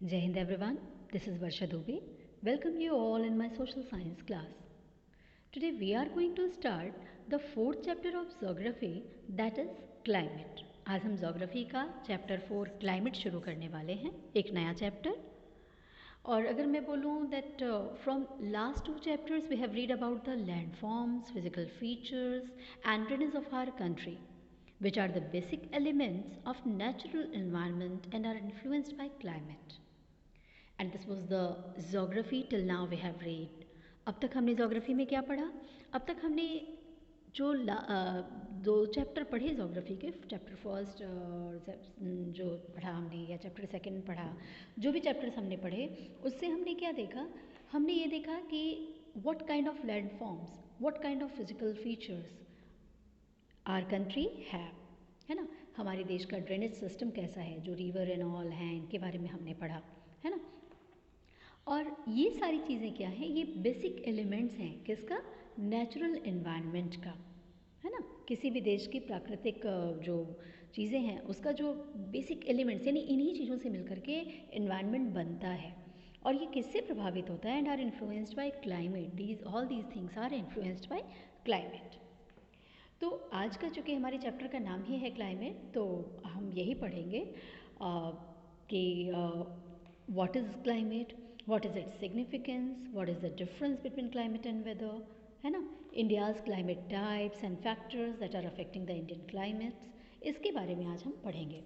Jai Hind everyone, this is Varsha Dubey. Welcome you all in my social science class. Today we are going to start the fourth chapter of geography, that is climate. आज हम geography का chapter 4 climate शुरू करने वाले हैं, एक नया chapter. और अगर मैं बोलूँ that from last two chapters we have read about the landforms, physical features and terrains of our country, which are the basic elements of natural environment and are influenced by climate. And this was the geography till now we have read. अब तक हमने geography में क्या पढ़ा? अब तक हमने जो दो चैप्टर पढ़े जोग्राफी के, चैप्टर फर्स्ट जो पढ़ा हमने या चैप्टर सेकंड पढ़ा, जो भी चैप्टर्स हमने पढ़े उससे हमने क्या देखा? हमने ये देखा कि what kind of land forms, what kind of physical features our country है ना. हमारे देश का ड्रेनेज सिस्टम कैसा है, जो रिवर एंड ऑल हैं इनके बारे में हमने पढ़ा है ना. और ये सारी चीज़ें क्या हैं? ये बेसिक एलिमेंट्स हैं किसका? नेचुरल एनवायरनमेंट का, है ना. किसी भी देश की प्राकृतिक जो चीज़ें हैं उसका जो बेसिक एलिमेंट्स, यानी इन्हीं चीज़ों से मिलकर के एनवायरनमेंट बनता है. और ये किससे प्रभावित होता है? And are influenced by climate. These all these things are influenced by climate. तो आज का चूँकि हमारे चैप्टर का नाम ही है क्लाइमेट, तो हम यही पढ़ेंगे कि what is climate, what is its significance, what is the difference between climate and weather, है ना. India's climate types and factors that are affecting the Indian climates, इसके बारे में आज हम पढ़ेंगे.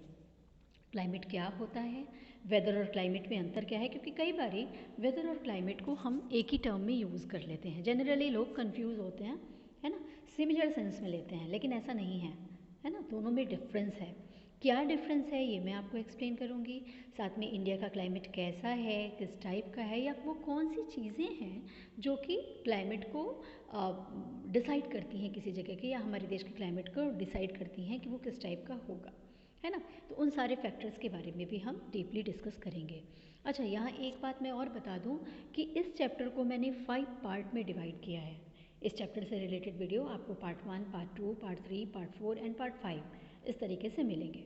क्लाइमेट क्या होता है, वेदर और क्लाइमेट में अंतर क्या है, क्योंकि कई बारी वेदर और क्लाइमेट को हम एक ही टर्म में यूज़ कर लेते हैं. जनरली लोग कंफ्यूज होते हैं, है ना, सिमिलर सेंस में लेते हैं, लेकिन ऐसा नहीं है ना. दोनों में डिफरेंस है. क्या डिफरेंस है ये मैं आपको एक्सप्लेन करूँगी. साथ में इंडिया का क्लाइमेट कैसा है, किस टाइप का है, या वो कौन सी चीज़ें हैं जो कि क्लाइमेट को डिसाइड करती हैं किसी जगह के, या हमारे देश के क्लाइमेट को डिसाइड करती हैं कि वो किस टाइप का होगा, है ना. तो उन सारे फैक्टर्स के बारे में भी हम डीपली डिस्कस करेंगे. अच्छा, यहाँ एक बात मैं और बता दूँ कि इस चैप्टर को मैंने 5 पार्ट में डिवाइड किया है. इस चैप्टर से रिलेटेड वीडियो आपको part 1, part 2, part 3, part 4 and part 5 इस तरीके से मिलेंगे.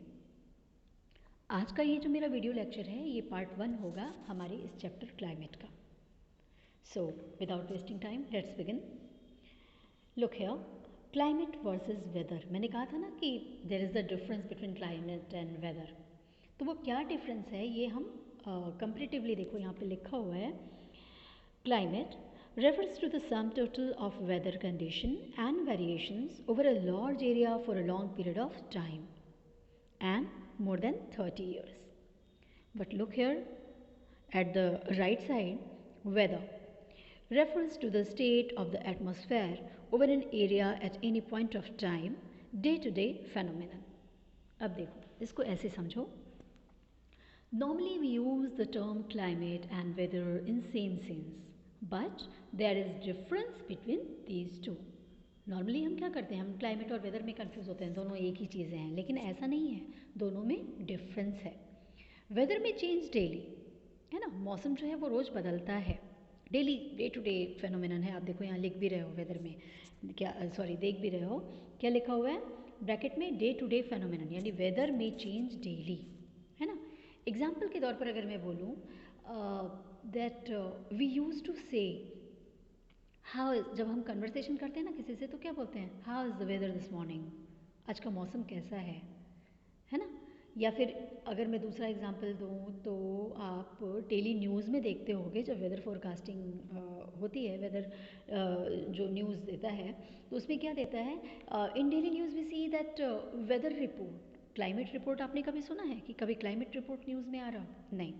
आज का ये जो मेरा वीडियो लेक्चर है ये पार्ट 1 होगा हमारे इस चैप्टर क्लाइमेट का. So without wasting time let's begin. Look here, climate versus weather. मैंने कहा था ना कि there is the difference between climate and weather. तो वो क्या डिफरेंस है ये हम कंपेरेटिवली देखो, यहाँ पे लिखा हुआ है. Climate refers to the sum total of weather condition and variations over a large area for a long period of time and more than 30 years. But look here at the right side, weather refers to the state of the atmosphere over an area at any point of time, day to day phenomenon. अब देखो इसको ऐसे समझो. Normally we use the term climate and weather in same sense, but there is difference between these two. Normally हम क्या करते हैं, हम क्लाइमेट और वेदर में कंफ्यूज होते हैं, दोनों एक ही चीज़ें हैं, लेकिन ऐसा नहीं है, दोनों में डिफरेंस है. वेदर में चेंज डेली, है ना. मौसम जो है वो रोज़ बदलता है, daily day to day phenomenon है. आप देखो यहाँ लिख भी रहे हो वेदर में क्या, सॉरी देख भी रहे हो क्या लिखा हुआ है ब्रैकेट में, डे टू डे फेनोमेनन, यानी वेदर में चेंज डेली, है ना. एग्जाम्पल के तौर पर अगर मैं बोलूँ दैट वी यूज़ टू से हाउ, जब हम कन्वर्सेशन करते हैं ना किसी से तो क्या बोलते हैं, how is the whether this morning, आज का मौसम कैसा है ना. या फिर अगर मैं दूसरा एग्जांपल दूँ तो आप डेली न्यूज़ में देखते होंगे जब वेदर फोरकास्टिंग होती है, वेदर जो न्यूज़ देता है तो उसमें क्या देता है, in daily news we see that weather report. Climate report आपने कभी सुना है कि कभी क्लाइमेट रिपोर्ट न्यूज़ में आ रहा? नहीं,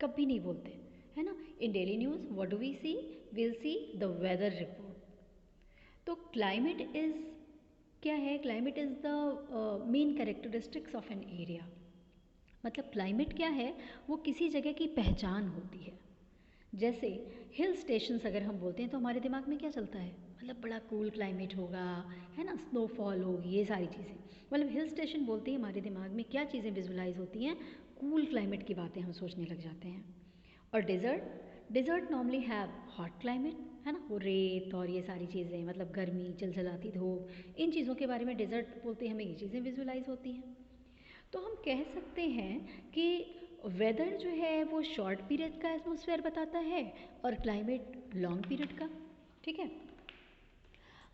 कभी नहीं बोलते, है ना. In daily news what do we see, will see the weather report. तो क्लाइमेट इज़ क्या है, climate is the main characteristics of an area. मतलब क्लाइमेट क्या है, वो किसी जगह की पहचान होती है. जैसे हिल स्टेशंस अगर हम बोलते हैं तो हमारे दिमाग में क्या चलता है, मतलब बड़ा कूल क्लाइमेट होगा, है ना, स्नोफॉल होगी, ये सारी चीज़ें. मतलब हिल स्टेशन बोलते ही हमारे दिमाग में क्या चीज़ें विजुलाइज होती हैं, कूल क्लाइमेट की बातें हम सोचने लग जाते हैं. और desert normally have hot climate, है ना, वो रेत और ये सारी चीज़ें, मतलब गर्मी, जलजलाती धूप, इन चीज़ों के बारे में डेजर्ट बोलते ही हमें ये चीज़ें विजुलाइज होती हैं. तो हम कह सकते हैं कि वेदर जो है वो शॉर्ट पीरियड का एटमॉस्फेयर बताता है और क्लाइमेट लॉन्ग पीरियड का। ठीक है,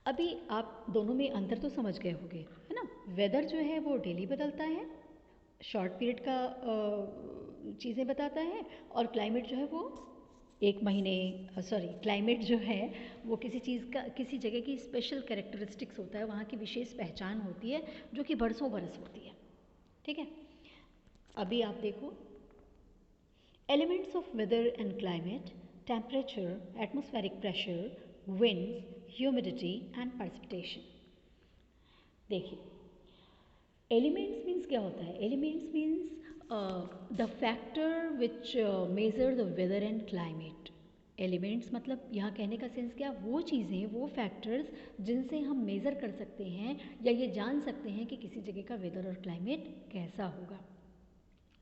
अभी आप दोनों में अंतर तो समझ गए होंगे, है ना। वेदर जो है वो डेली बदलता है, शॉर्ट पीरियड का चीज़ें बताता है, और क्लाइमेट जो है वो एक महीने, सॉरी, क्लाइमेट जो है वो किसी चीज़ का, किसी जगह की स्पेशल कैरेक्टरिस्टिक्स होता है, वहाँ की विशेष पहचान होती है जो कि बरसों बरस होती है। ठीक है, अभी आप देखो, elements of weather and climate: temperature, atmospheric pressure, winds, humidity and precipitation। देखिए, एलिमेंट्स मीन्स क्या होता है? Elements means the factor which major the weather and climate. Elements मतलब यहाँ कहने का सेंस क्या, वो चीज़ें, वो फैक्टर्स जिनसे हम मेज़र कर सकते हैं या ये जान सकते हैं कि किसी जगह का वेदर और क्लाइमेट कैसा होगा।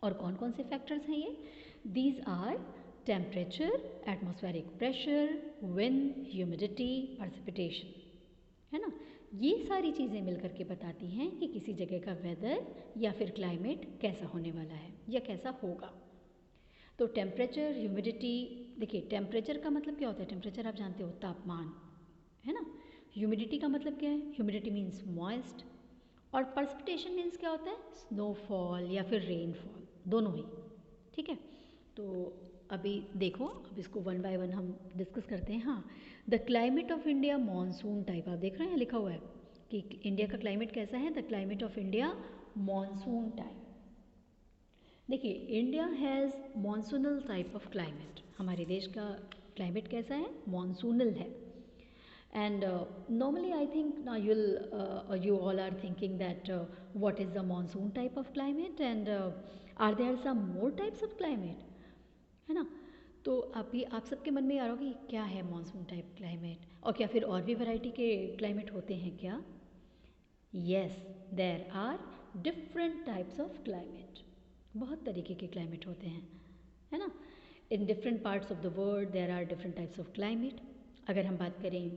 और कौन कौन से फैक्टर्स हैं ये? These are temperature, atmospheric pressure, wind, humidity, precipitation, है ना। ये सारी चीज़ें मिलकर के बताती हैं कि किसी जगह का वेदर या फिर क्लाइमेट कैसा होने वाला है या कैसा होगा। तो टेम्परेचर, ह्यूमिडिटी, देखिए टेम्परेचर का मतलब क्या होता है? टेम्परेचर आप जानते हो, तापमान, है ना। ह्यूमिडिटी का मतलब क्या है? Humidity means moist. और precipitation मीन्स क्या होता है? स्नोफॉल या फिर रेनफॉल, दोनों ही। ठीक है, तो अभी देखो, अब इसको वन बाय वन हम डिस्कस करते हैं। हाँ, the climate of India monsoon type, आप देख रहे हैं लिखा हुआ है कि इंडिया का क्लाइमेट कैसा है? The climate of India monsoon type. देखिए, India has monsoonal type of climate. हमारे देश का क्लाइमेट कैसा है? मॉनसूनल है। And normally I think now you all are thinking that what is the monsoon type of climate, and are there some more types of climate, है ना। तो अभी आप सबके मन में आ रहा होगा कि क्या है मॉनसून टाइप क्लाइमेट, और क्या फिर और भी वैरायटी के क्लाइमेट होते हैं क्या? Yes, there are different types of climate. बहुत तरीके के क्लाइमेट होते हैं, है ना। In different parts of the world there are different types of climate. अगर हम बात करें,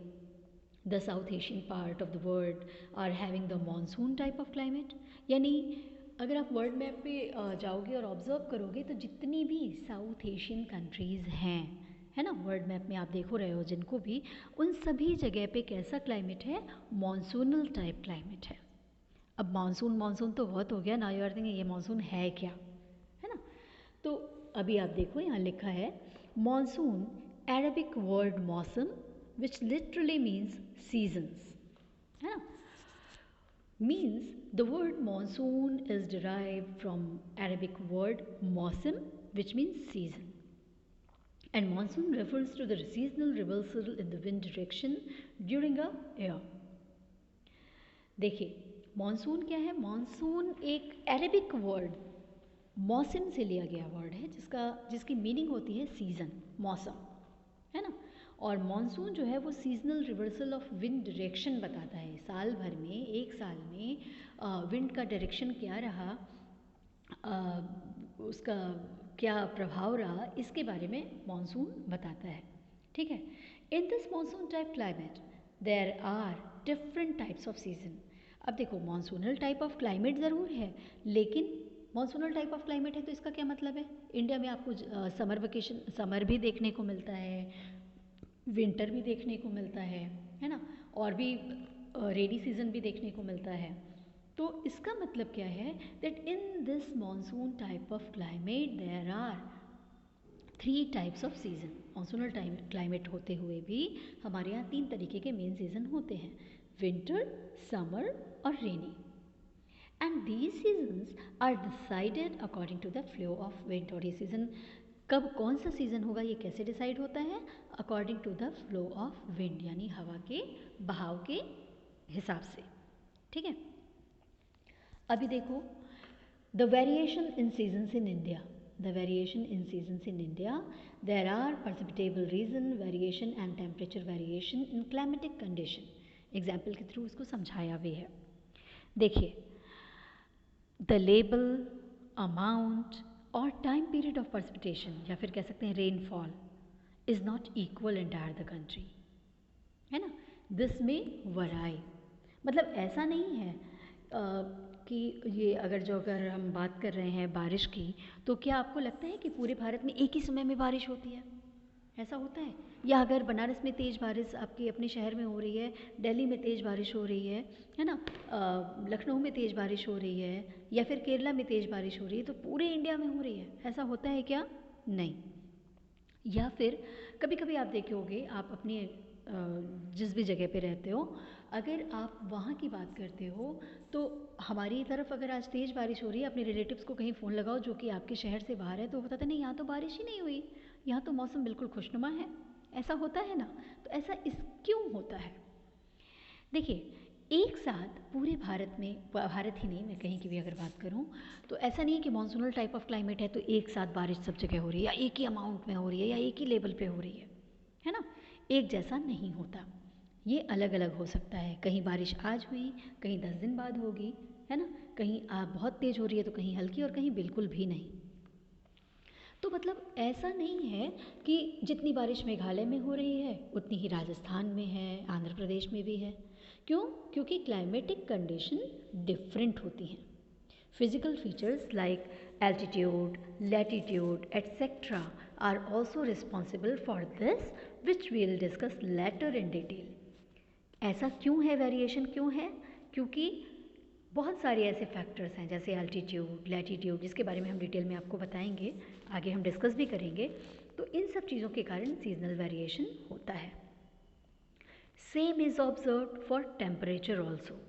the South Asian part of the world are having the monsoon type of climate. यानी अगर आप वर्ल्ड मैप पे जाओगे और ऑब्जर्व करोगे तो जितनी भी साउथ एशियन कंट्रीज़ हैं, है ना, वर्ल्ड मैप में आप देखो रहे हो जिनको भी, उन सभी जगह पे कैसा क्लाइमेट है? मॉनसूनल टाइप क्लाइमेट है। अब मानसून मानसून तो बहुत हो गया ना, यू आर थिंकिंग ये मानसून है क्या, है ना। तो अभी आप देखो, यहाँ लिखा है मानसून, अरबिक वर्ड मौसम, विच लिटरली मीन्स सीजन्स, है ना। means the word monsoon is derived from Arabic word mausim, which means season, and monsoon refers to the seasonal reversal in the wind direction during a year. देखिए, monsoon क्या है? Monsoon एक Arabic word मौसम से लिया गया word है, जिसकी मीनिंग होती है सीज़न, मौसम, है ना। और मॉनसून जो है वो seasonal reversal of wind direction बताता है। साल भर में, एक साल में विंड का डायरेक्शन क्या रहा, उसका क्या प्रभाव रहा, इसके बारे में मॉनसून बताता है। ठीक है, in this monsoon type climate there are different types of season. अब देखो, मॉनसूनल टाइप ऑफ क्लाइमेट ज़रूर है, लेकिन मॉनसूनल टाइप ऑफ क्लाइमेट है तो इसका क्या मतलब है? इंडिया में आपको समर भी देखने को मिलता है, विंटर भी देखने को मिलता है ना, और भी रेनी सीजन भी देखने को मिलता है। तो इसका मतलब क्या है? That in this monsoon type of climate there are 3 types of season. Monsoonal time climate होते हुए भी हमारे यहाँ 3 तरीके के मेन सीजन होते हैं: विंटर, समर और rainy. And these seasons are decided according to the flow of wind. और ये सीज़न कब, कौन सा सीज़न होगा, ये कैसे डिसाइड होता है? According to the flow of wind, यानी हवा के बहाव के हिसाब से। ठीक है, अभी देखो, the variation in seasons in India, the variation in seasons in India, there are precipitable region variation and temperature variation in climatic condition. Example के थ्रू इसको समझाया भी है। देखिए, द लेबल, अमाउंट और टाइम पीरियड ऑफ precipitation, या फिर कह सकते हैं rainfall, is not equal entire the country, है ना। दिस में वराई, मतलब ऐसा नहीं है कि ये अगर हम बात कर रहे हैं बारिश की, तो क्या आपको लगता है कि पूरे भारत में एक ही समय में बारिश होती है? ऐसा होता है? या अगर बनारस में तेज़ बारिश आपके अपने शहर में हो रही है, दिल्ली में तेज़ बारिश हो रही है ना, लखनऊ में तेज़ बारिश हो रही है, या फिर केरला में तेज़ बारिश हो रही है, तो पूरे इंडिया में हो रही है, ऐसा होता है क्या? नहीं। या फिर कभी कभी आप देखे होंगे, आप अपने जिस भी जगह पे रहते हो, अगर आप वहाँ की बात करते हो, तो हमारी तरफ अगर आज तेज़ बारिश हो रही है, अपने रिलेटिव्स को कहीं फ़ोन लगाओ जो कि आपके शहर से बाहर है, तो वो बताते नहीं, यहाँ तो बारिश ही नहीं हुई, यहाँ तो मौसम बिल्कुल खुशनुमा है। ऐसा होता है ना? तो ऐसा क्यों होता है? देखिए, एक साथ पूरे भारत में, भारत ही नहीं, मैं कहीं की भी अगर बात करूं, तो ऐसा नहीं है कि मानसूनल टाइप ऑफ क्लाइमेट है तो एक साथ बारिश सब जगह हो रही है, या एक ही अमाउंट में हो रही है, या एक ही लेवल पे हो रही है ना? एक जैसा नहीं होता, ये अलग अलग हो सकता है। कहीं बारिश आज हुई, कहीं 10 दिन बाद होगी, है ना? कहीं बहुत तेज़ हो रही है तो कहीं हल्की, और कहीं बिल्कुल भी नहीं। तो मतलब ऐसा नहीं है कि जितनी बारिश मेघालय में हो रही है उतनी ही राजस्थान में है, आंध्र प्रदेश में भी है। क्यों? क्योंकि क्लाइमेटिक कंडीशन डिफरेंट होती हैं। Physical features like altitude, latitude etcetera are also responsible for this, which we will discuss later in detail. ऐसा क्यों है, वेरिएशन क्यों है? क्योंकि बहुत सारे ऐसे फैक्टर्स हैं, जैसे एल्टीट्यूड, लैटिट्यूड, जिसके बारे में हम डिटेल में आपको बताएंगे, आगे हम डिस्कस भी करेंगे। तो इन सब चीज़ों के कारण सीजनल वेरिएशन होता है। Same is observe for temperature also.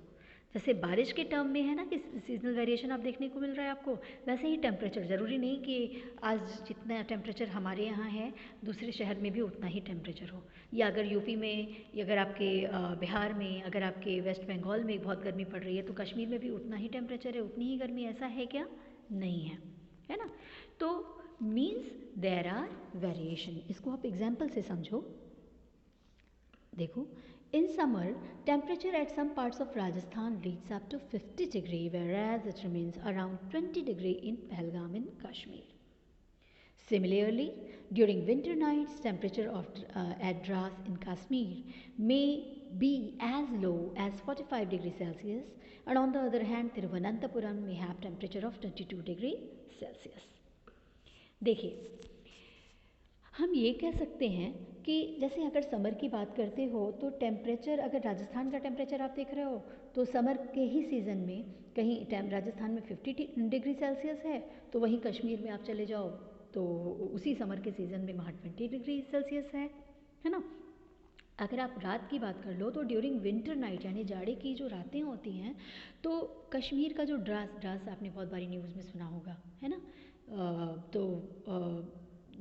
जैसे बारिश के टर्म में है ना कि सीजनल वेरिएशन आप देखने को मिल रहा है आपको, वैसे ही टेम्परेचर, ज़रूरी नहीं कि आज जितना टेम्परेचर हमारे यहाँ है दूसरे शहर में भी उतना ही टेम्परेचर हो, या अगर यूपी में, या अगर आपके बिहार में, अगर आपके वेस्ट बंगाल में बहुत गर्मी पड़ रही है तो कश्मीर में भी उतना ही टेम्परेचर है, उतनी ही गर्मी। ऐसा है क्या? नहीं है, है ना? तो मीन्स देयर आर वेरिएशन। इसको आप एग्जाम्पल से समझो। देखो, in summer, temperature at some parts of Rajasthan reaches up to 50 degree, whereas it remains around 20 degree in Pahalgam in Kashmir. Similarly, during winter nights, temperature at Dras in Kashmir may be as low as 45 degrees Celsius, and on the other hand, Thiruvananthapuram may have temperature of 22 degree Celsius. देखिए, हम ये कह सकते हैं कि जैसे अगर summer की बात करते हो तो टेम्परेचर, अगर राजस्थान का टेम्परेचर आप देख रहे हो तो समर के ही सीज़न में कहीं राजस्थान में 50 डिग्री सेल्सियस है, तो वहीं कश्मीर में आप चले जाओ तो उसी समर के सीज़न में वहाँ 20 डिग्री सेल्सियस है ना? अगर आप रात की बात कर लो तो ड्यूरिंग विंटर नाइट, यानी जाड़े की जो रातें होती हैं, तो कश्मीर का जो ड्रास आपने बहुत बारी न्यूज़ में सुना होगा, है ना?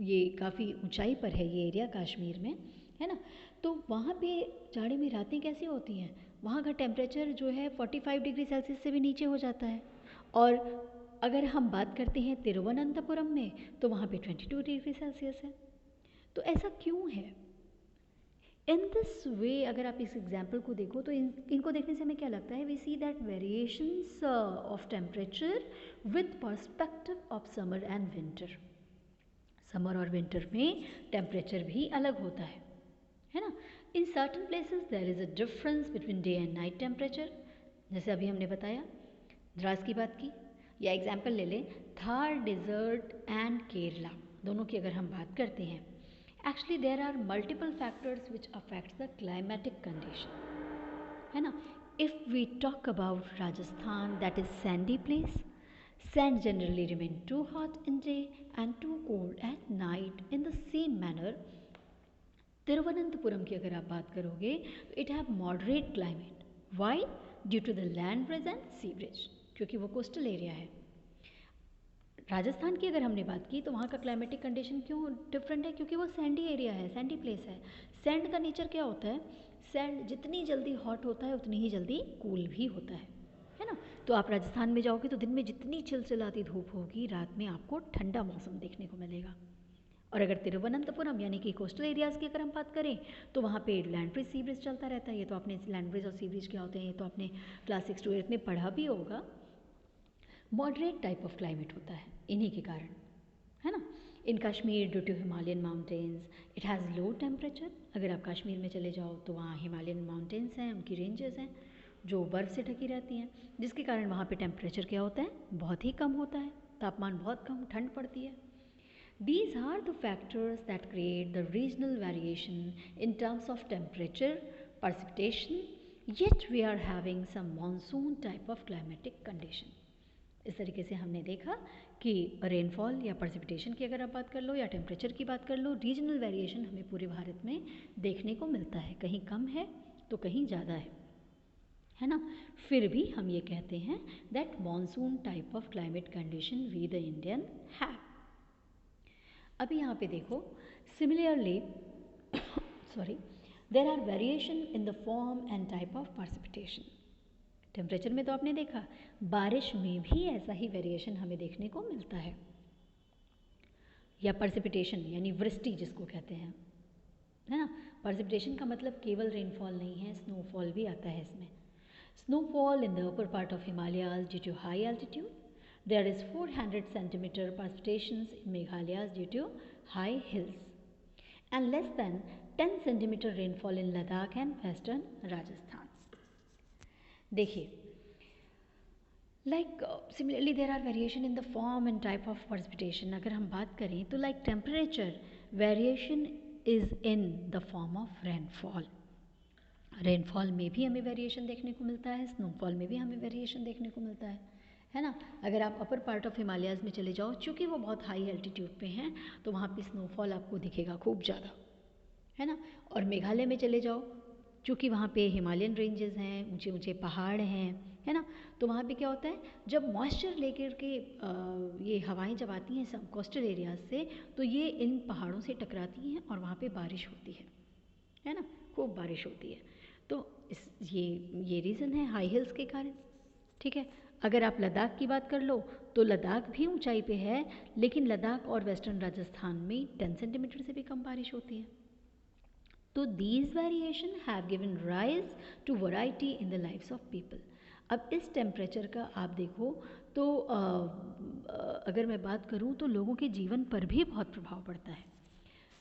ये काफ़ी ऊंचाई पर है ये एरिया कश्मीर में, है ना? तो वहाँ पे जाड़े में रातें कैसी होती हैं? वहाँ का टेम्परेचर जो है 45 डिग्री सेल्सियस से भी नीचे हो जाता है। और अगर हम बात करते हैं तिरुवनंतपुरम में, तो वहाँ पे 22 डिग्री सेल्सियस है। तो ऐसा क्यों है? इन दिस वे, अगर आप इस एग्जाम्पल को देखो तो इनको देखने से हमें क्या लगता है, we see that variations of temperature with perspective of summer and winter. Summer और विंटर में टेम्परेचर भी अलग होता है ना? In certain places there is a difference between day and night temperature, जैसे अभी हमने बताया, द्रास की बात की, या एग्जाम्पल ले लें थार डेजर्ट एंड केरला, दोनों की अगर हम बात करते हैं, actually there are multiple factors which affects the climatic condition, है ना? If we talk about Rajasthan, that is sandy place, sand generally remain too hot in day and too cold at night. In the same manner, Thiruvananthapuram की अगर आप बात करोगे तो it have moderate climate. Why? Due to the land breeze and sea breeze, क्योंकि वो coastal area है। राजस्थान की अगर हमने बात की तो वहाँ का क्लाइमेटिक कंडीशन क्यों डिफरेंट है? क्योंकि वो सैंडी एरिया है, सैंडी प्लेस है। सैंड का नेचर क्या होता है? सैंड जितनी जल्दी हॉट होता है उतनी ही जल्दी कूल भी होता है ना? तो आप राजस्थान में जाओगे तो दिन में जितनी चिलचिलाती धूप होगी, रात में आपको ठंडा मौसम देखने को मिलेगा। और अगर तिरुवनंतपुरम यानी कि कोस्टल एरियाज़ की अगर हम बात करें तो वहाँ पे लैंड ब्रिज सी ब्रिज चलता रहता है। ये तो आपने लैंड ब्रिज और सी ब्रिज क्या होते हैं ये तो आपने क्लास 6 to 8 में पढ़ा भी होगा। मॉडरेट टाइप ऑफ क्लाइमेट होता है इन्हीं के कारण, है ना? In Kashmir due to Himalayan mountains it has low temperature. अगर आप कश्मीर में चले जाओ तो वहाँ हिमालयन माउंटेन्स हैं, उनकी रेंजेस हैं, जो बर्फ़ से ढकी रहती हैं, जिसके कारण वहाँ पे टेम्परेचर क्या होता है, बहुत ही कम होता है, तापमान बहुत कम, ठंड पड़ती है. These are the factors that create the regional variation in terms of temperature, precipitation, yet we are having some monsoon type of climatic condition. इस तरीके से हमने देखा कि रेनफॉल या precipitation की अगर आप बात कर लो या टेम्परेचर की बात कर लो, रीजनल वेरिएशन हमें पूरे भारत में देखने को मिलता है. कहीं कम है तो कहीं ज़्यादा है ना. फिर भी हम ये कहते हैं that monsoon type of climate condition we the Indian have. अभी यहाँ पे देखो, similarly sorry, there are variation in the form and type of precipitation. Temperature में तो आपने देखा, बारिश में भी ऐसा ही वेरिएशन हमें देखने को मिलता है. या precipitation यानी वृष्टि जिसको कहते हैं, है ना. precipitation का मतलब केवल रेनफॉल नहीं है, स्नोफॉल भी आता है इसमें. Snowfall in the upper part of Himalayas due to high altitude. There is 400 centimeter precipitations in Meghalaya due to high hills and less than 10 centimeter rainfall in Ladakh and western Rajasthan. देखिए, similarly there are variation in the form and type of precipitation. अगर हम बात करें तो temperature variation is in the form of rainfall. Rainfall में भी हमें variation देखने को मिलता है, स्नोफॉल में भी हमें वेरिएशन देखने को मिलता है ना. अगर आप अपर पार्ट ऑफ हिमालयाज़ में चले जाओ, चूँकि वो बहुत हाई एल्टीट्यूड पे हैं, तो वहाँ पे स्नोफॉल आपको दिखेगा खूब ज़्यादा, है ना. और मेघालय में चले जाओ, चूँकि वहाँ पे हिमालयन रेंजेस हैं, ऊंचे ऊंचे पहाड़ हैं, है ना, तो वहाँ पे क्या होता है, जब मॉइस्चर लेकर के ये हवाएं जब आती हैं सब कोस्टल एरियाज से, तो ये इन पहाड़ों से टकराती हैं और वहाँ पे बारिश होती है ना, खूब बारिश होती है. तो ये रीज़न है हाई हिल्स के कारण. ठीक है. अगर आप लद्दाख की बात कर लो तो लद्दाख भी ऊंचाई पे है, लेकिन लद्दाख और वेस्टर्न राजस्थान में 10 सेंटीमीटर से भी कम बारिश होती है. तो these variation have given rise to variety in the lifes of people. अब इस टेम्परेचर का आप देखो तो अगर मैं बात करूं तो लोगों के जीवन पर भी बहुत प्रभाव पड़ता है.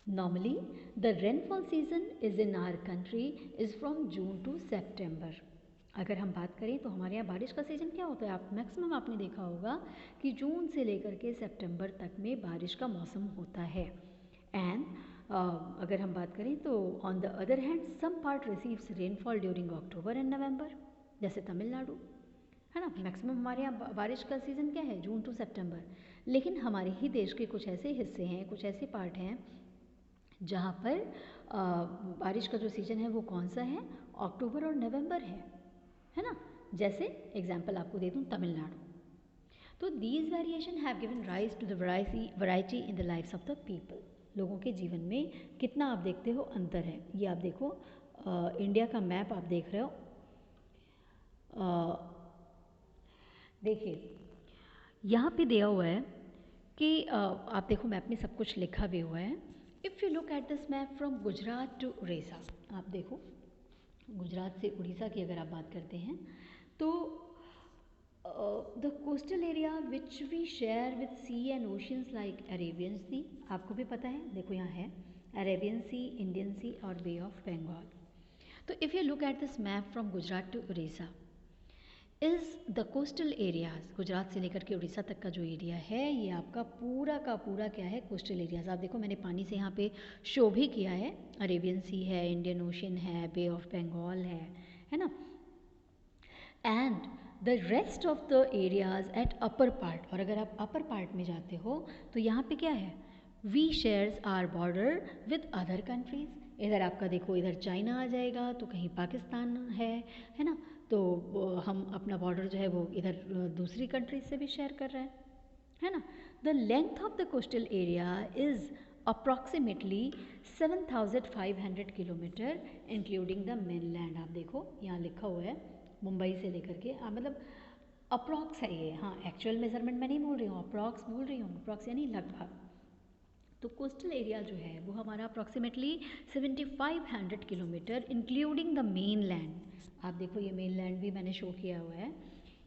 Normally, the rainfall season is in our country is from June to September. अगर हम बात करें तो हमारे यहाँ बारिश का सीज़न क्या होता है, आप मैक्सिमम आपने देखा होगा कि जून से लेकर के सितंबर तक में बारिश का मौसम होता है. एंड अगर हम बात करें तो on the other hand some part receives rainfall during October and November, जैसे तमिलनाडु, है ना. मैक्सिमम हमारे यहाँ बारिश का सीज़न क्या है, जून टू सितंबर. लेकिन हमारे ही देश के कुछ ऐसे हिस्से हैं, कुछ ऐसे पार्ट हैं जहाँ पर बारिश का जो सीज़न है वो कौन सा है, अक्टूबर और नवंबर है ना. जैसे एग्जांपल आपको दे दूँ, तमिलनाडु. तो these variation have given rise to the variety in the lifes of the people. लोगों के जीवन में कितना आप देखते हो अंतर है. ये आप देखो, इंडिया का मैप आप देख रहे हो. देखिए यहाँ पे दिया हुआ है कि आप देखो मैप में सब कुछ लिखा भी हुआ है. If you look at this map from Gujarat to Orissa, आप देखो गुजरात से उड़ीसा की अगर आप बात करते हैं तो the coastal area which we share with sea and oceans like Arabian sea, आपको भी पता है, देखो यहाँ है अरेबियन सी, इंडियन सी और बे ऑफ बंगाल. तो if you look at this map from Gujarat to Orissa is the coastal areas, Gujarat से लेकर के उड़ीसा तक का जो एरिया है ये आपका पूरा का पूरा क्या है, कोस्टल एरियाज़. आप देखो मैंने पानी से यहाँ पे शो भी किया है, अरेबियन सी है, इंडियन ओशन है, बे ऑफ बंगाल है ना. And the rest of the areas at upper part, और अगर आप अपर पार्ट में जाते हो तो यहाँ पे क्या है, we shares are border with other countries. इधर आपका देखो, इधर चाइना आ जाएगा, तो कहीं पाकिस्तान है ना. तो हम अपना बॉर्डर जो है वो इधर दूसरी कंट्रीज से भी शेयर कर रहे हैं, है ना. The length of the coastal area is approximately 7,500 kilometre including the mainland. आप देखो यहाँ लिखा हुआ है मुंबई से लेकर के, मतलब अप्रॉक्स है ये, हाँ एक्चुअल मेजरमेंट मैं नहीं बोल रही हूँ, अप्रॉक्स बोल रही हूँ. अप्रॉक्स यानी लगभग. तो कोस्टल एरिया जो है वो हमारा approximately 7,500 kilometre including the main land. आप देखो ये मेन लैंड भी मैंने शो किया हुआ है,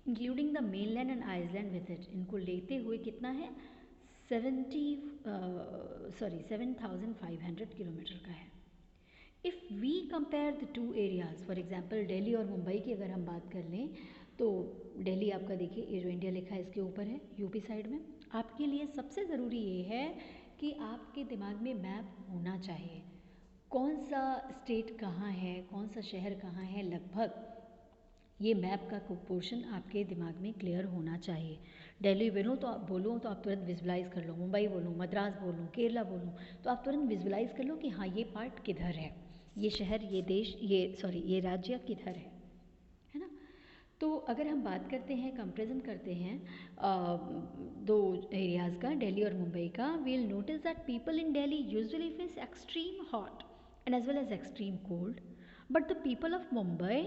including the mainland and island with it, इनको लेते हुए कितना है 7,500 किलोमीटर का है. If we compare the two areas, for example Delhi और मुंबई की अगर हम बात कर लें, तो दिल्ली आपका देखिए, ये जो इंडिया लिखा है इसके ऊपर है यूपी साइड में। आपके लिए सबसे ज़रूरी ये है कि आपके दिमाग में मैप होना चाहिए, कौन सा स्टेट कहाँ है, कौन सा शहर कहाँ है, लगभग ये मैप का पोर्शन आपके दिमाग में क्लियर होना चाहिए। दिल्ली बोलूँ तो आप तुरंत विजुलाइज़ कर लो, मुंबई बोलूँ, मद्रास बोलूँ, केरला बोलूँ, तो आप तुरंत विजुलाइज़ कर लो कि हाँ ये पार्ट किधर है, ये शहर, ये देश, ये राज्य किधर है ना। तो अगर हम बात करते हैं, कंपेरिजन करते हैं दो एरियाज़ का, दिल्ली और मुंबई का, we'll notice that people in Delhi usually face extreme hot and as well as extreme cold, but the people of Mumbai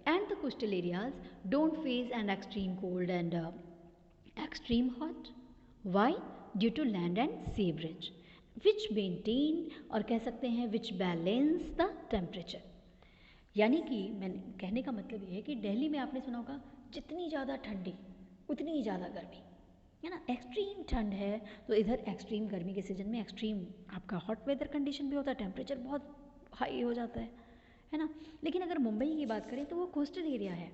and the coastal areas don't face an extreme cold and extreme hot. Why? Due to land and sea bridge which maintain, और कह सकते हैं which balance the temperature. यानी कि मैंने कहने का मतलब ये है कि दिल्ली में आपने सुना होगा जितनी ज़्यादा ठंडी उतनी ही ज़्यादा गर्मी, है ना। एक्सट्रीम ठंड है तो इधर एक्सट्रीम गर्मी के सीज़न में एक्सट्रीम आपका हॉट वेदर कंडीशन भी होता है, टेम्परेचर बहुत हाई हो जाता है ना। लेकिन अगर मुंबई की बात करें तो वो कोस्टल एरिया है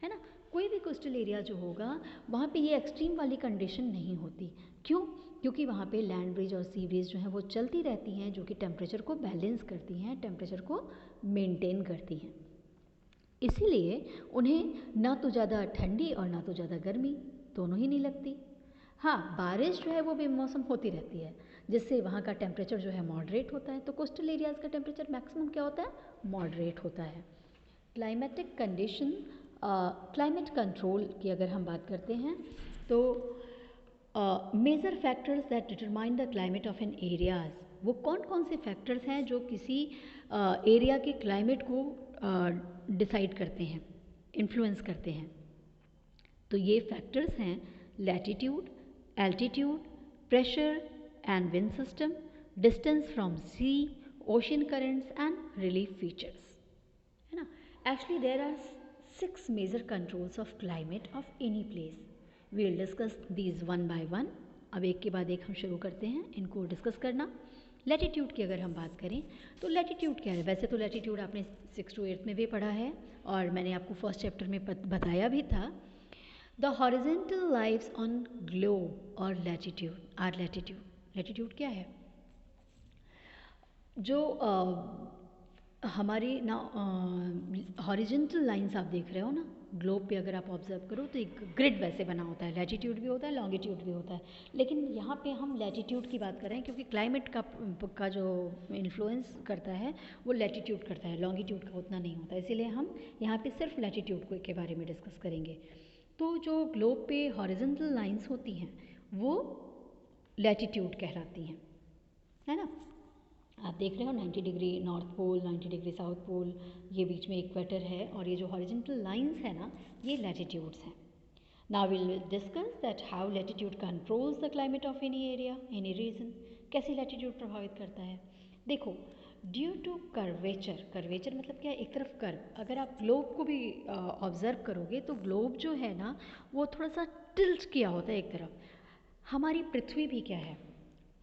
ना। कोई भी कोस्टल एरिया जो होगा वहाँ पे ये एक्सट्रीम वाली कंडीशन नहीं होती। क्यों? क्योंकि वहाँ पे लैंड ब्रिज और सी ब्रिज जो हैं वो चलती रहती हैं, जो कि टेम्परेचर को बैलेंस करती हैं, टेम्परेचर को मेंटेन करती हैं। इसीलिए उन्हें ना तो ज़्यादा ठंडी और ना तो ज़्यादा गर्मी, दोनों ही नहीं लगती। हाँ, बारिश जो है वो बेमौसम होती रहती है, जिससे वहाँ का टेम्परेचर जो है मॉडरेट होता है। तो कोस्टल एरियाज़ का टेम्परेचर मैक्सिमम क्या होता है? मॉडरेट होता है। क्लाइमेटिक कंडीशन, क्लाइमेट कंट्रोल की अगर हम बात करते हैं तो major factors that determine the climate of an areas, वो कौन कौन से फैक्टर्स हैं जो किसी एरिया के क्लाइमेट को डिसाइड करते हैं, इन्फ्लुएंस करते हैं। तो ये फैक्टर्स हैं latitude, altitude, pressure and wind system, distance from sea, ocean currents and relief features, है ना। Actually there are 6 major controls of climate of any place. We will discuss these one by one. अब एक के बाद एक हम शुरू करते हैं इनको डिस्कस करना। लैटिट्यूड की अगर हम बात करें तो लैटिट्यूड क्या है? वैसे तो लैटिट्यूड आपने 6 to 8 में भी पढ़ा है और मैंने आपको फर्स्ट चैप्टर में बताया भी था। The horizontal lines on globe और लैटिट्यूड आर लैटिट्यूड। लैटिट्यूड क्या है? जो हमारी ना हॉरिजेंटल लाइंस आप देख रहे हो ना ग्लोब पे, अगर आप ऑब्जर्व करो तो एक ग्रिड वैसे बना होता है। लैटिट्यूड भी होता है, लॉन्गिट्यूड भी होता है, लेकिन यहाँ पे हम लैटिट्यूड की बात कर रहे हैं क्योंकि क्लाइमेट का जो इन्फ्लुएंस करता है वो लैटिट्यूड करता है, लॉन्गिट्यूड का उतना नहीं होता, इसीलिए हम यहाँ पे सिर्फ लैटिट्यूड के बारे में डिस्कस करेंगे। तो जो ग्लोब पे हॉरिजेंटल लाइंस होती हैं वो लैटिट्यूड कहलाती हैं, है ना। आप देख रहे हो 90 degree north pole, 90 degree south pole, ये बीच में इक्वेटर है, और ये जो हॉरिजेंटल लाइंस है ना ये लैटिट्यूड्स हैं। Now will discuss that how latitude controls the climate of any area, any region. कैसे लैटिट्यूड प्रभावित करता है? देखो, ड्यू टू कर्वेचर, कर्वेचर मतलब क्या है? एक तरफ कर्व। अगर आप ग्लोब को भी ऑब्जर्व करोगे तो ग्लोब जो है ना वो थोड़ा सा टिल्ट किया होता है एक तरफ। हमारी पृथ्वी भी क्या है?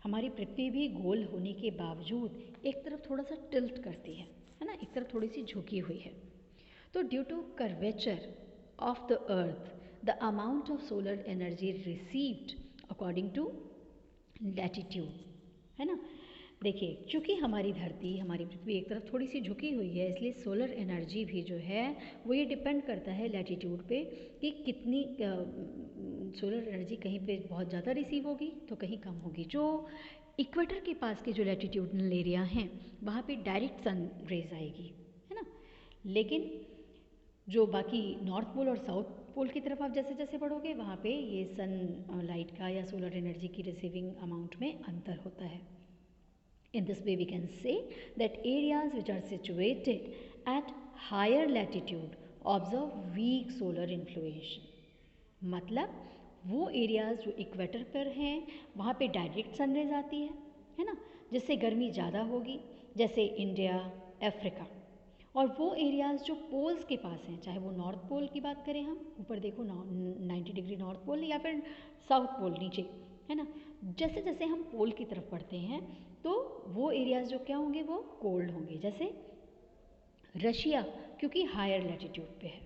हमारी पृथ्वी भी गोल होने के बावजूद एक तरफ थोड़ा सा टिल्ट करती है ना, एक तरफ थोड़ी सी झुकी हुई है। तो due to curvature of the earth the amount of solar energy received according to latitude, है ना। देखिए, चूँकि हमारी धरती, हमारी पृथ्वी एक तरफ थोड़ी सी झुकी हुई है, इसलिए सोलर एनर्जी भी जो है वो ये डिपेंड करता है लैटिट्यूड पे कि कितनी सोलर एनर्जी कहीं पे बहुत ज़्यादा रिसीव होगी तो कहीं कम होगी। जो इक्वेटर के पास के जो लैटिट्यूडनल एरिया हैं वहाँ पे डायरेक्ट सन रेज आएगी, है ना। लेकिन जो बाकी नॉर्थ पोल और साउथ पोल की तरफ आप जैसे जैसे बढ़ोगे वहाँ पे ये सन लाइट का या सोलर एनर्जी की रिसीविंग अमाउंट में अंतर होता है। In this way we can say that areas which are situated at higher latitude observe weak solar influence। मतलब वो एरियाज़ जो इक्वेटर पर हैं वहाँ पे डायरेक्ट सनरेज आती है ना, जिससे गर्मी ज़्यादा होगी, जैसे इंडिया, अफ्रीका। और वो एरियाज़ जो पोल्स के पास हैं, चाहे वो नॉर्थ पोल की बात करें, हम ऊपर देखो 90 डिग्री नॉर्थ पोल या फिर साउथ पोल नीचे, है ना। जैसे जैसे हम पोल की तरफ बढ़ते हैं तो वो एरियाज़ जो क्या होंगे वो कोल्ड होंगे, जैसे रशिया क्योंकि हायर लैटिट्यूड पे है,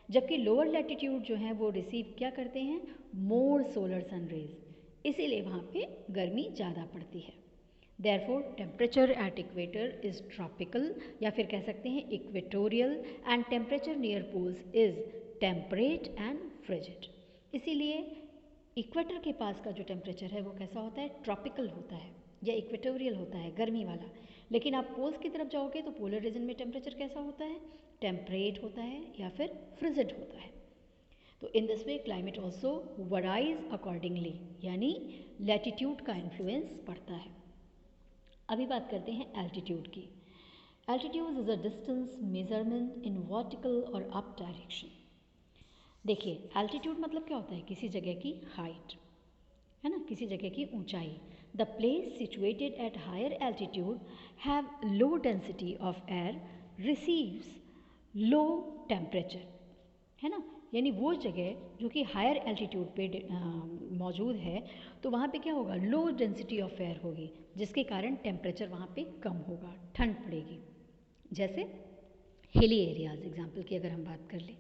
जबकि लोअर लैटिट्यूड जो है वो रिसीव क्या करते हैं, मोर सोलर सन रेज, इसीलिए वहाँ पे गर्मी ज़्यादा पड़ती है। Therefore temperature at equator is tropical, या फिर कह सकते हैं equatorial, and temperature near poles is temperate and frigid. इसीलिए इक्वेटर के पास का जो टेम्परेचर है वो कैसा होता है, ट्रॉपिकल होता है या इक्वेटोरियल होता है, गर्मी वाला। लेकिन आप पोल्स की तरफ जाओगे तो पोलर रीजन में टेम्परेचर कैसा होता है, टेम्परेट होता है या फिर फ्रिजिड होता है। तो in this way climate also varies accordingly, यानी लैटिट्यूड का इन्फ्लुएंस पड़ता है। अभी बात करते हैं एल्टीट्यूड की। Altitude is a distance measurement in vertical और अप डायरेक्शन। देखिए एल्टीट्यूड मतलब क्या होता है, किसी जगह की हाइट, है ना, किसी जगह की ऊंचाई। The place situated at higher altitude have low density of air receives low temperature, है ना, यानी वो जगह जो कि हायर एल्टीट्यूड पे मौजूद है, तो वहाँ पे क्या होगा, लो डेंसिटी ऑफ एयर होगी, जिसके कारण टेम्परेचर वहाँ पे कम होगा, ठंड पड़ेगी। जैसे हिली एरियाज एग्जाम्पल की अगर हम बात कर लें,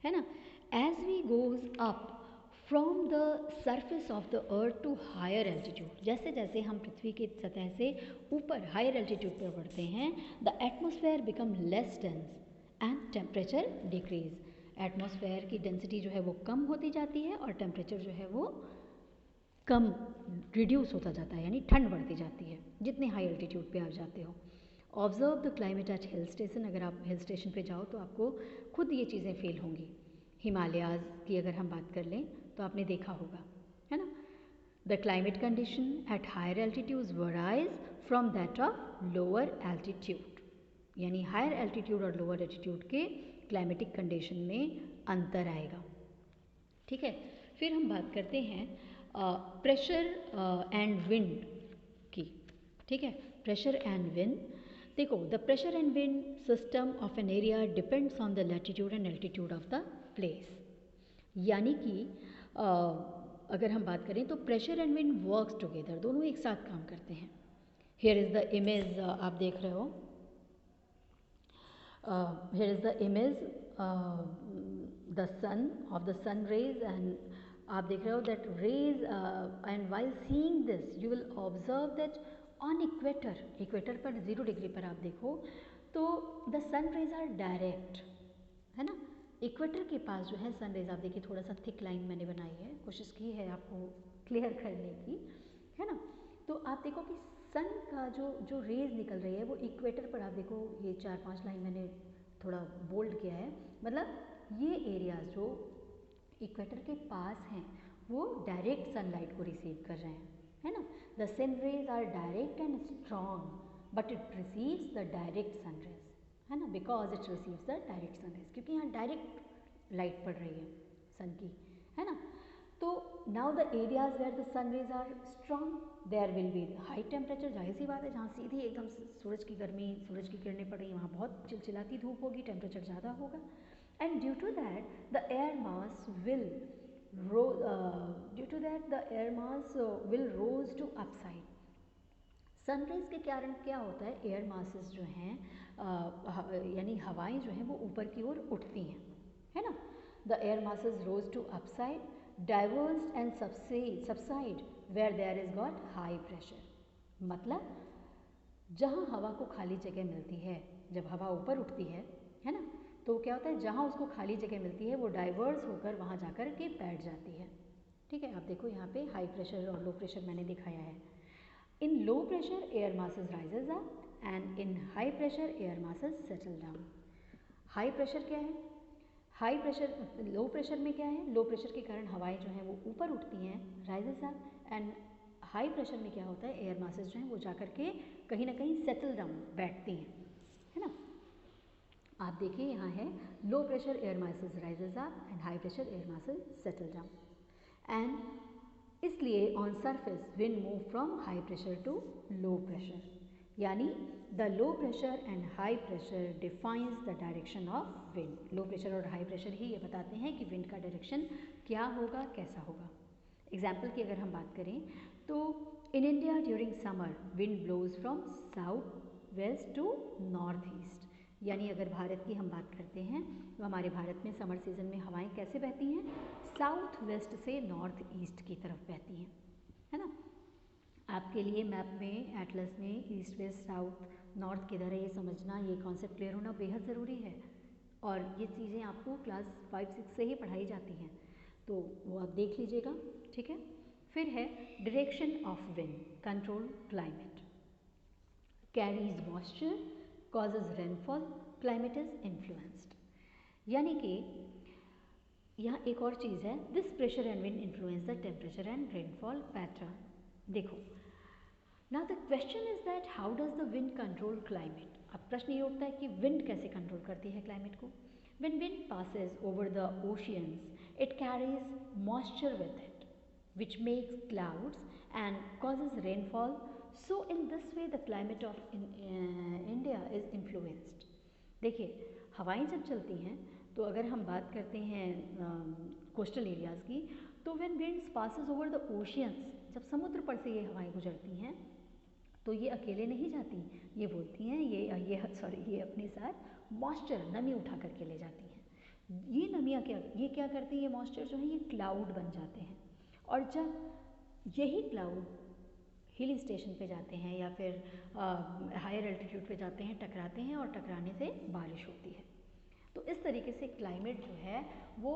है ना, as we goes up from the surface of the earth to higher altitude, जैसे जैसे हम पृथ्वी की सतह से ऊपर हायर एल्टीट्यूड पर बढ़ते हैं, the atmosphere become less dense and temperature decrease. Atmosphere की डेंसिटी जो है वो कम होती जाती है और टेम्परेचर जो है वो कम रिड्यूस होता जाता है, यानी ठंड बढ़ती जाती है जितने हाई एल्टीट्यूड पे आप जाते हो। Observe the climate at hill station, अगर आप हिल स्टेशन पे जाओ तो आपको खुद ये चीज़ें फील होंगी। हिमालयाज़ की अगर हम बात कर लें तो आपने देखा होगा, है ना, the climate condition at higher altitude varies from that of lower altitude, यानी हायर एल्टीट्यूड और लोअर एल्टीट्यूड के क्लाइमेटिक कंडीशन में अंतर आएगा। ठीक है, फिर हम बात करते हैं प्रेशर एंड विंड की। ठीक है, प्रेशर एंड विंड, देखो the pressure and wind system of an area depends on the latitude and altitude of the place, यानी कि अगर हम बात करें तो pressure and wind works together, दोनों एक साथ काम करते हैं। हियर इज़ द इमेज आप देख रहे हो, here is the image the sun of the sun rays, and आप देख रहे हो that rays and while seeing this you will observe that on equator पर 0 डिग्री पर आप देखो तो the sun rays are direct, है ना। इक्वेटर के पास जो है सन रेज, आप देखिए थोड़ा सा थिक लाइन मैंने बनाई है, कोशिश की है आपको क्लियर करने की, है ना। तो आप देखो कि सन का जो जो रेज निकल रही है वो इक्वेटर पर, आप देखो ये 4-5 लाइन मैंने थोड़ा बोल्ड किया है, मतलब ये एरियाज जो इक्वेटर के पास हैं वो डायरेक्ट सनलाइट को रिसीव कर रहे हैं, है ना। The sun rays are direct and strong but it receives the direct sun rays, है ना, because it receives the direct sun rays, क्योंकि यहाँ डायरेक्ट लाइट पड़ रही है सन की, है ना। तो now the areas where the sun rays are strong there will be high temperature, जाहिर सी बात है जहाँ सीधी एकदम सूरज की गर्मी, सूरज की किरणें पड़ रही हैं, वहाँ बहुत चिलचिलाती धूप होगी, टेम्परेचर ज़्यादा होगा। And due to that the air mass will rose to upside. Sunrise के कारण क्या होता है, एयर मासेस जो हैं यानी हवाएं जो हैं वो ऊपर की ओर उठती हैं, है ना। The air masses rose to upside, diverse and subside where there is got high pressure, मतलब जहाँ हवा को खाली जगह मिलती है, जब हवा ऊपर उठती है ना, तो क्या होता है, जहाँ उसको खाली जगह मिलती है वो डाइवर्स होकर वहाँ जाकर के बैठ जाती है। ठीक है, आप देखो यहाँ पे हाई प्रेशर और लो प्रेशर मैंने दिखाया है। In low pressure air masses rises up and in high pressure air masses settle down. High pressure क्या है, हाई प्रेशर, लो प्रेशर में क्या है, लो प्रेशर के कारण हवाएं जो हैं वो ऊपर उठती हैं, rises up, and high pressure में क्या होता है, एयर मासेस जो हैं वो जाकर के कहीं ना कहीं सेटल डाउन बैठती हैं, है ना। आप देखिए यहाँ है low pressure air masses rises up and high pressure air masses settle down, and इसलिए on surface wind move from high pressure to low pressure, यानी the low pressure and high pressure defines the direction of wind. Low pressure और high pressure ही ये बताते हैं कि wind का direction क्या होगा, कैसा होगा। एग्जाम्पल की अगर हम बात करें तो in India during summer wind blows from south west to north east, यानी अगर भारत की हम बात करते हैं तो हमारे भारत में समर सीज़न में हवाएं कैसे बहती हैं, साउथ वेस्ट से नॉर्थ ईस्ट की तरफ बहती हैं, है ना। आपके लिए मैप में, एटलस में ईस्ट वेस्ट साउथ नॉर्थ किधर है ये समझना, ये कॉन्सेप्ट क्लियर होना बेहद ज़रूरी है। और ये चीज़ें आपको क्लास 5-6 से ही पढ़ाई जाती हैं, तो वो आप देख लीजिएगा, ठीक है। फिर है direction of wind, control climate, carries moisture, causes rainfall, climate is influenced. यानी कि यहाँ एक और चीज़ है, this pressure and wind influence the temperature and rainfall pattern. देखो, now the question is that how does the wind control climate. अब प्रश्न ये उठता है कि विंड कैसे कंट्रोल करती है क्लाइमेट को। When wind passes over the oceans it carries moisture with it which makes clouds and causes rainfall. So in this way the climate of India is influenced. देखिए, हवाएं जब चलती हैं तो अगर हम बात करते हैं कोस्टल एरियाज़ की, तो when winds passes over the oceans, जब समुद्र पर से ये हवाएं गुजरती हैं तो ये अकेले नहीं जाती, ये बोलती हैं ये अपने साथ मॉइस्चर, नमी उठा करके ले जाती हैं। ये नमियाँ क्या करती हैं, ये मॉइस्चर जो है ये क्लाउड बन जाते हैं, और जब यही क्लाउड हिल स्टेशन पे जाते हैं या फिर हायर एल्टीट्यूड पे जाते हैं, टकराते हैं और टकराने से बारिश होती है। तो इस तरीके से क्लाइमेट जो है वो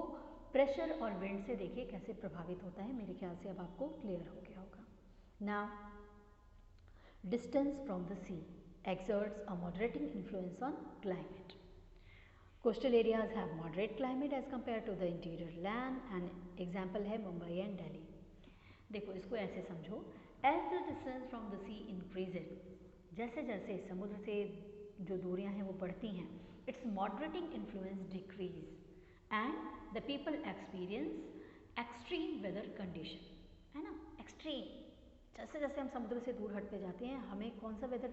प्रेशर और विंड से देखिए कैसे प्रभावित होता है। मेरे ख्याल से अब आपको क्लियर हो गया होगा। Now distance from the sea exerts a moderating influence on climate. Coastal areas have moderate climate as compared to the interior land, and example है मुंबई एंड दिल्ली। देखो, इसको ऐसे समझो, as the distance from the sea increases, जैसे जैसे समुद्र से जो दूरियां हैं वो बढ़ती हैं, its moderating influence decrease and the people experience extreme weather condition, है ना, एक्सट्रीम। जैसे जैसे हम समुद्र से दूर हटते जाते हैं हमें कौन सा वेदर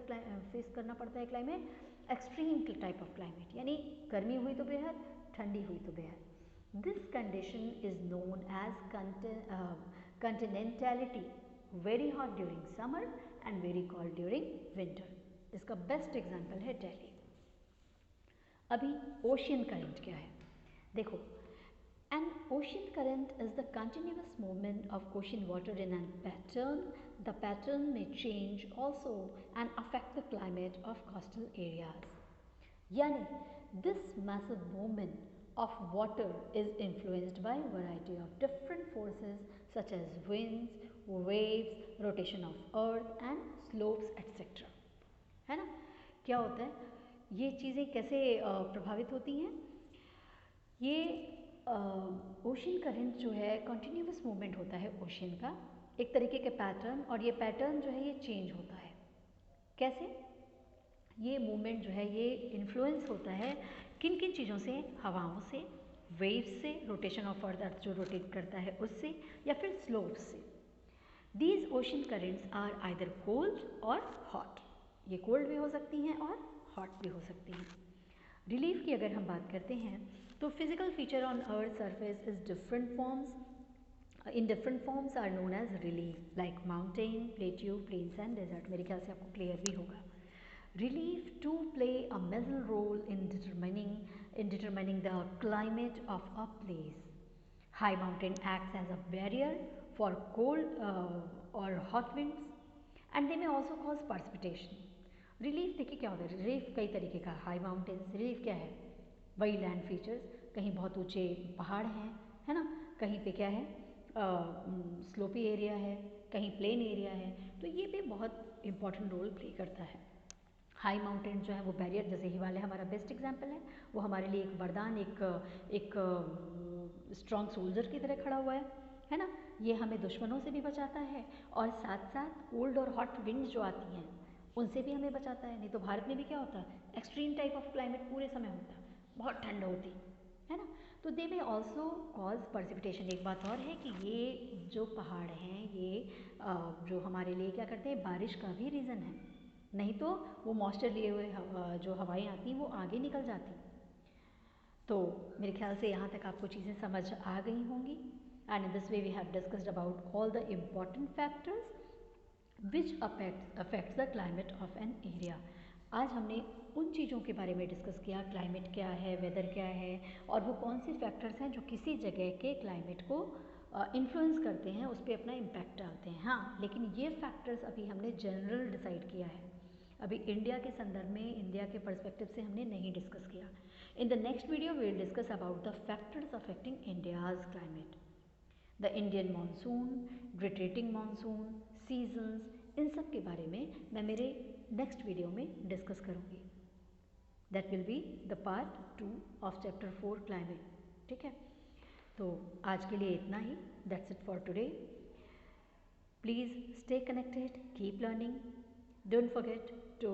फेस करना पड़ता है, climate, extreme type of climate, यानी गर्मी हुई तो बेहद, ठंडी हुई तो बेहद। This condition is known as continentality, very hot during summer and very cold during winter. इसका बेस्ट एग्जाम्पल है दिल्ली। अभी ओशियन करंट क्या है, देखो, an ocean current is the continuous movement of ocean water in a pattern. The pattern may change also and affect the climate of coastal areas. Yani, this massive movement of water is influenced by a variety of different forces such as winds, waves, rotation of earth and slopes etc. है ना, क्या होता है, ये चीज़ें कैसे प्रभावित होती हैं। ये ओशन करंट जो है कंटिन्यूस मूवमेंट होता है ओशन का, एक तरीके के पैटर्न, और ये पैटर्न जो है ये चेंज होता है। कैसे ये मूवमेंट जो है ये इन्फ्लुएंस होता है, किन किन चीज़ों से, हवाओं से, वेव्स से, रोटेशन ऑफ अर्थ जो रोटेट करता है उससे, या फिर स्लोप्स से। These ocean currents are either cold और हॉट, ये कोल्ड भी हो सकती हैं और हॉट भी हो सकती हैं। रिलीफ की अगर हम बात करते हैं तो physical feature on earth surface is different forms, in different forms are known as relief, like mountain, plateau, plains and desert. मेरे ख्याल से आपको क्लियर भी होगा। Relief to play a major role in determining the climate of a place. High mountain acts as a barrier for cold or hot winds, and they may also cause precipitation. Relief देखिए क्या होता है, relief कई तरीके का, high mountains, relief क्या है, वही लैंड फीचर्स, कहीं बहुत ऊंचे पहाड़ हैं, है ना, कहीं पे क्या है, स्लोपी एरिया है, कहीं प्लेन एरिया है, तो ये भी बहुत इंपॉर्टेंट रोल प्ले करता है। हाई माउंटेन जो है वो बैरियर, जैसे हिमालय हमारा बेस्ट एग्जाम्पल है, वो हमारे लिए एक वरदान, एक स्ट्रॉन्ग सोल्जर की तरह खड़ा हुआ है ना, ये हमें दुश्मनों से भी बचाता है और साथ साथ कोल्ड और हॉट विंड्स जो आती हैं उनसे भी हमें बचाता है। नहीं तो भारत में भी क्या होता है, एक्सट्रीम टाइप ऑफ क्लाइमेट पूरे समय होता है, बहुत ठंड होती है ना। तो दे में ऑल्सो कॉज प्रेसिपिटेशन। एक बात और है कि ये जो पहाड़ हैं ये जो हमारे लिए क्या करते हैं, बारिश का भी रीज़न है, नहीं तो वो मॉइस्चर लिए हुए जो हवाएं आती हैं वो आगे निकल जाती। तो मेरे ख्याल से यहाँ तक आपको चीज़ें समझ आ गई होंगी। And in this way we have discussed about all the important factors which affects the climate of an area. आज हमने उन चीज़ों के बारे में डिस्कस किया, क्लाइमेट क्या है, वेदर क्या है, और वो कौन से फैक्टर्स हैं जो किसी जगह के क्लाइमेट को इन्फ्लुएंस करते हैं, उस पर अपना इम्पैक्ट डालते हैं। हाँ, लेकिन ये फैक्टर्स अभी हमने जनरल डिसाइड किया है, अभी इंडिया के संदर्भ में, इंडिया के पर्सपेक्टिव से हमने नहीं डिस्कस किया। In the next video we will discuss about the factors affecting India's climate, the Indian monsoon, retreating monsoon, seasons, इन सब के बारे में मैं मेरे नेक्स्ट वीडियो में डिस्कस करूँगी। That will be the part 2 of chapter 4 climate. ठीक है, तो आज के लिए इतना ही। That's it for today. Please stay connected, keep learning, don't forget to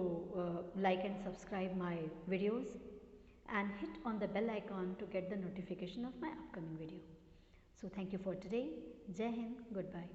like and subscribe my videos and hit on the bell icon to get the notification of my upcoming video. So thank you for today. Jai Hind, goodbye.